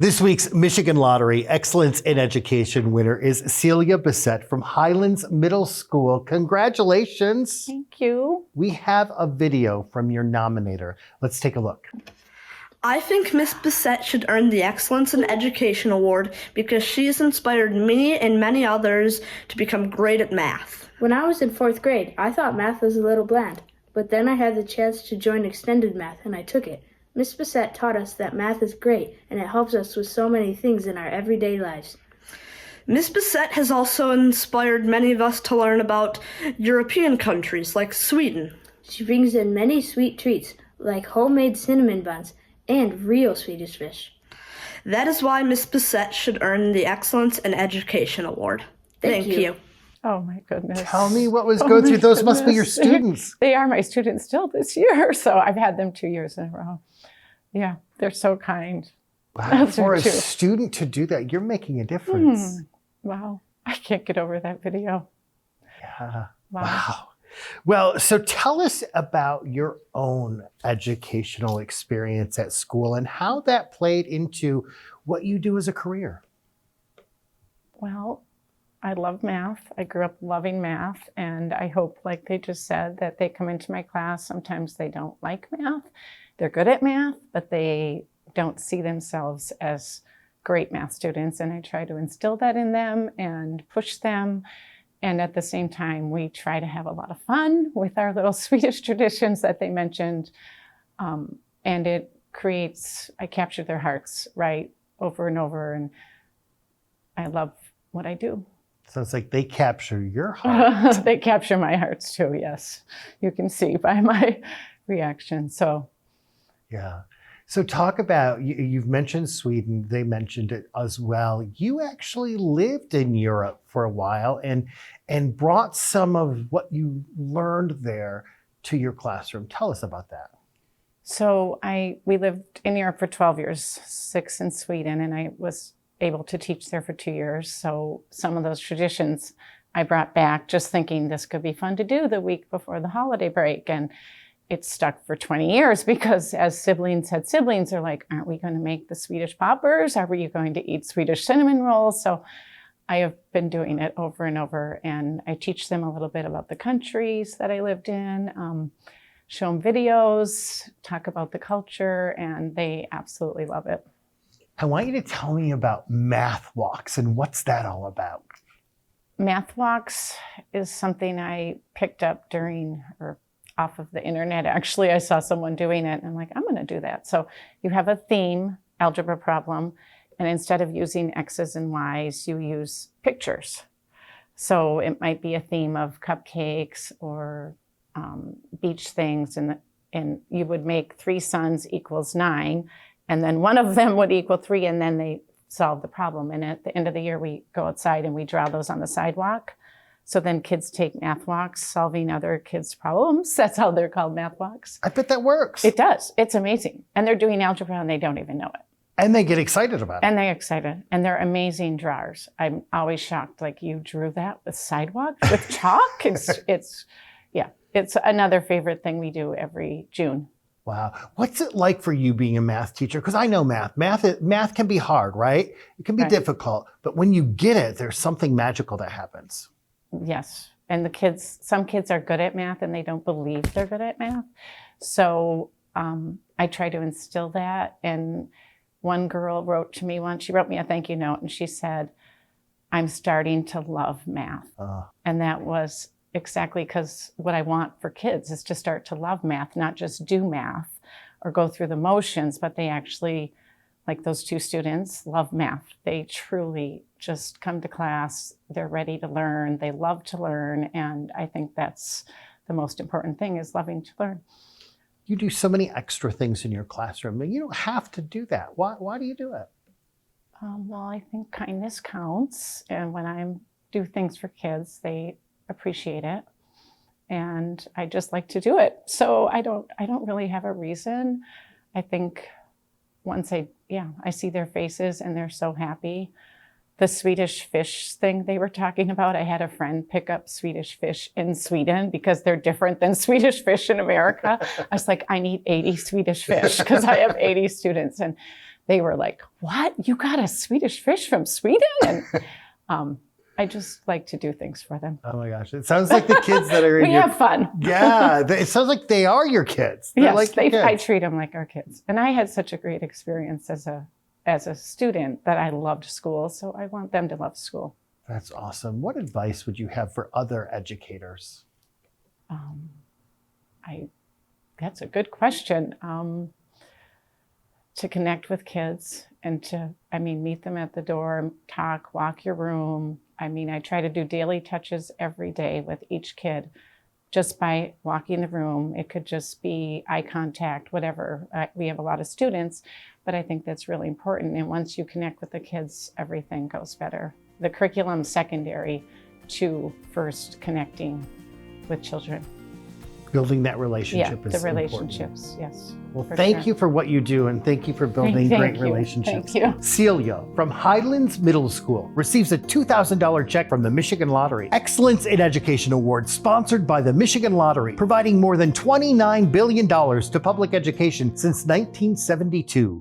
This week's Michigan Lottery Excellence in Education winner is Celia Bissett from Highlands Middle School. Congratulations. Thank you. We have a video from your nominator. Let's take a look. I think Miss Bissett should earn the Excellence in Education Award because she has inspired me and many others to become great at math. When I was in 4th grade, I thought math was a little bland, but then I had the chance to join extended math and I took it. Miss Bissett taught us that math is great and it helps us with so many things in our everyday lives. Miss Bissett has also inspired many of us to learn about European countries like Sweden. She brings in many sweet treats like homemade cinnamon buns and real Swedish fish. That is why Miss Bissett should earn the Excellence in Education Award. Thank you. Oh my goodness. Tell me what was going through. Those must be your students. They are my students still this year. So I've had them 2 years in a row. Yeah, they're so kind. Wow, for a student to do that, you're making a difference. Wow, I can't get over that video. Yeah. Wow. Well, so tell us about your own educational experience at school and how that played into what you do as a career. Well, I love math. I grew up loving math, and I hope, like they just said, that they come into my class. Sometimes they don't like math. They're good at math, but they don't see themselves as great math students. And I try to instill that in them and push them. And at the same time, we try to have a lot of fun with our little Swedish traditions that they mentioned. And it creates, I capture their hearts, right, over and over. And I love what I do. Sounds like they capture your heart. They capture my hearts too, yes. You can see by my reaction, so. Yeah. So talk about, you've mentioned Sweden, they mentioned it as well. You actually lived in Europe for a while and brought some of what you learned there to your classroom. Tell us about that. So we lived in Europe for 12 years, 6 in Sweden, and I was able to teach there for 2 years. So some of those traditions I brought back just thinking this could be fun to do the week before the holiday break. And it stuck for 20 years because as siblings had siblings, they're like, aren't we going to make the Swedish poppers? Are we going to eat Swedish cinnamon rolls? So I have been doing it over and over. And I teach them a little bit about the countries that I lived in, show them videos, talk about the culture, and they absolutely love it. I want you to tell me about Math Walks and what's that all about? Math Walks is something I picked up off of the internet. Actually, I saw someone doing it and I'm like, I'm going to do that. So you have a theme, algebra problem, and instead of using X's and Y's, you use pictures. So it might be a theme of cupcakes or beach things, and you would make 3 suns equals 9, and then one of them would equal 3, and then they solve the problem. And at the end of the year, we go outside and we draw those on the sidewalk. So then kids take math walks, solving other kids' problems. That's how they're called, math walks. I bet that works. It does. It's amazing. And they're doing algebra and they don't even know it. And they get excited about it. And they're excited. And they're amazing drawers. I'm always shocked. Like, you drew that with sidewalks, with chalk? It's another favorite thing we do every June. Wow. What's it like for you being a math teacher? Because I know math. Math can be hard, right? It can be difficult. But when you get it, there's something magical that happens. Yes. And some kids are good at math and they don't believe they're good at math. So I try to instill that. And one girl wrote to me once, she wrote me a thank you note and she said, I'm starting to love math. And that was exactly because what I want for kids is to start to love math, not just do math or go through the motions, but they actually, like those 2 students, love math. They truly just come to class, they're ready to learn, they love to learn, and I think that's the most important thing, is loving to learn. You do so many extra things in your classroom, and you don't have to do that. Why do you do it? Well, I think kindness counts, and when I do things for kids, they appreciate it, and I just like to do it. So I don't really have a reason. I think once I see their faces and they're so happy. The Swedish fish thing they were talking about, I had a friend pick up Swedish fish in Sweden because they're different than Swedish fish in America. I was like, I need 80 Swedish fish because I have 80 students. And they were like, what? You got a Swedish fish from Sweden? And I just like to do things for them. Oh my gosh. It sounds like the kids that are in We your... have fun. Yeah. It sounds like they are your kids. They're Yes, like your kids. I treat them like our kids. And I had such a great experience as a student that I loved school. So I want them to love school. That's awesome. What advice would you have for other educators? That's a good question. To connect with kids and to, meet them at the door, talk, walk your room. I try to do daily touches every day with each kid just by walking the room. It could just be eye contact, whatever. We have a lot of students, but I think that's really important. And once you connect with the kids, everything goes better. The curriculum's secondary to first connecting with children. Building that relationship Yeah, is the relationships, important. yes. Well, for thank sure. you for what you do, and thank you for building Thank great you. relationships. Thank you. Celia from Highlands Middle School receives a $2,000 check from the Michigan Lottery. Excellence in Education Award sponsored by the Michigan Lottery, providing more than $29 billion to public education since 1972.